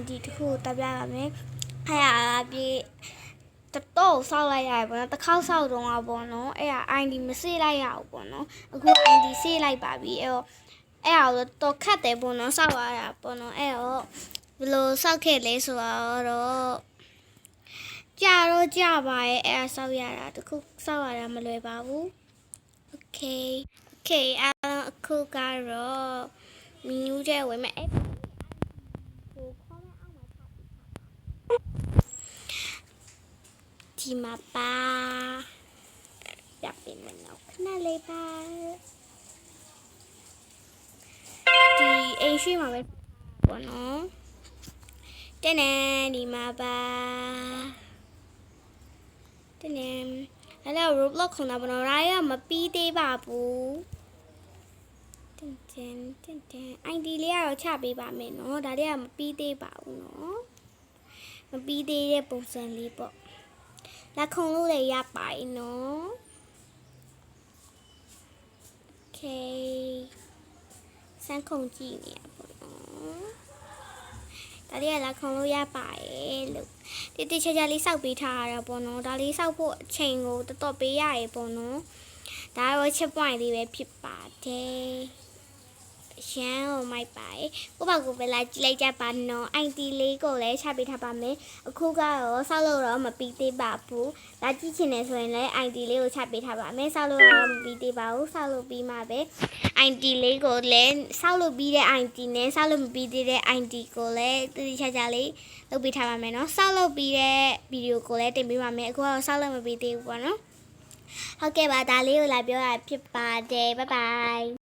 ID တစ်ခုတက်ပြပါမယ်အဲ့ဒါပြေတော့ဆောက်လိုက်ရတယ်ပေါ့နော်တစ်ခေါက်ဆောက်တော့ပေါ့နော်အဲ့ဒါ ID မစေးလိုက်ရဘူးပေါ့နော်အခု ID စေးလိုက်ပါပြီအဲ့ဒါတော့ခတ်တယ်ပေါ့နော်ဆောက်ရတာပေါ့နော်အဲ့တော့ဘယ်လိုဆောက်ခဲ့လဲဆိုတော့ကြာပါရဲ့အဲ့ဒါဆောက်ရတာတခုဆောက်ရတာမလွယ်ပါဘူး Okay အခုကတော့မီနူးတဲ့ဝင်မဲ့ကိုခေါ်မဲ့အောင်မှာဒီမှာပါရပ်ပြင်မယ်နော်ခဏလေးပါဒီအိမ်ရှိမှာပဲပေါ့နော်တဲ့နေဒီမှာပါတဲ့နေအဲ့တော့ Roblox ခုနကဘနော်ရာရမပြီးသေးပါဘူးတင် ID လေးကတော့ချပေးပါမယ်နော်ဒါလေးကမပြီးသေးပါဘူးနော်မပြီးသေးတဲ့ပုံစံလေးပေါ့လက်ခုံလို့လည်းရပါရင်နော် Okay စမ်းခုံကြည့်နေရပေါ့နော်ဒါလေးကလက်ခုံလို့ရပါရဲ့လို့တိချာလေးစောက်ပေးထားရတာပေါ့နော်ဒါလေးစောက်ဖို့အချိန်ကိုတော်ပေးရရေပေါ့နော်ဒါရောချက်ပွိုင်းလေးပဲဖြစ်ပါတယ်ရှမ်းကိုမိုက်ပါတယ်ကိုပါကိုပဲလာကြည့်လိုက်ကြပါနော် ID လေးကိုလည်းချပေးထားပါမယ်အခုကတော့ဆောက်လို့တော့မပြီးသေးပါဘူးလာကြည့်ချင်တယ်ဆိုရင်လည်း ID လေးကိုချပေးထားပါမယ်ဆောက်လို့တော့မပြီးသေးပါဘူးဆောက်လို့ပြီးမှပဲ ID လေးကိုလည်းဆောက်လို့ပြီးတဲ့ ID နဲ့ဆောက်လို့မပြီးသေးတဲ့ ID ကိုလည်းတိကျလေးလုပ်ပေးထားပါမယ်နော်ဆောက်လို့ပြီးတဲ့ဗီဒီယိုကိုလည်းတင်ပေးပါမယ်အခုကတော့ဆောက်လို့မပြီးသေးဘူးပေါ့နော်ဟုတ်ကဲ့ပါဒါလေးကိုလာပြောတာဖြစ်ပါတယ် bye bye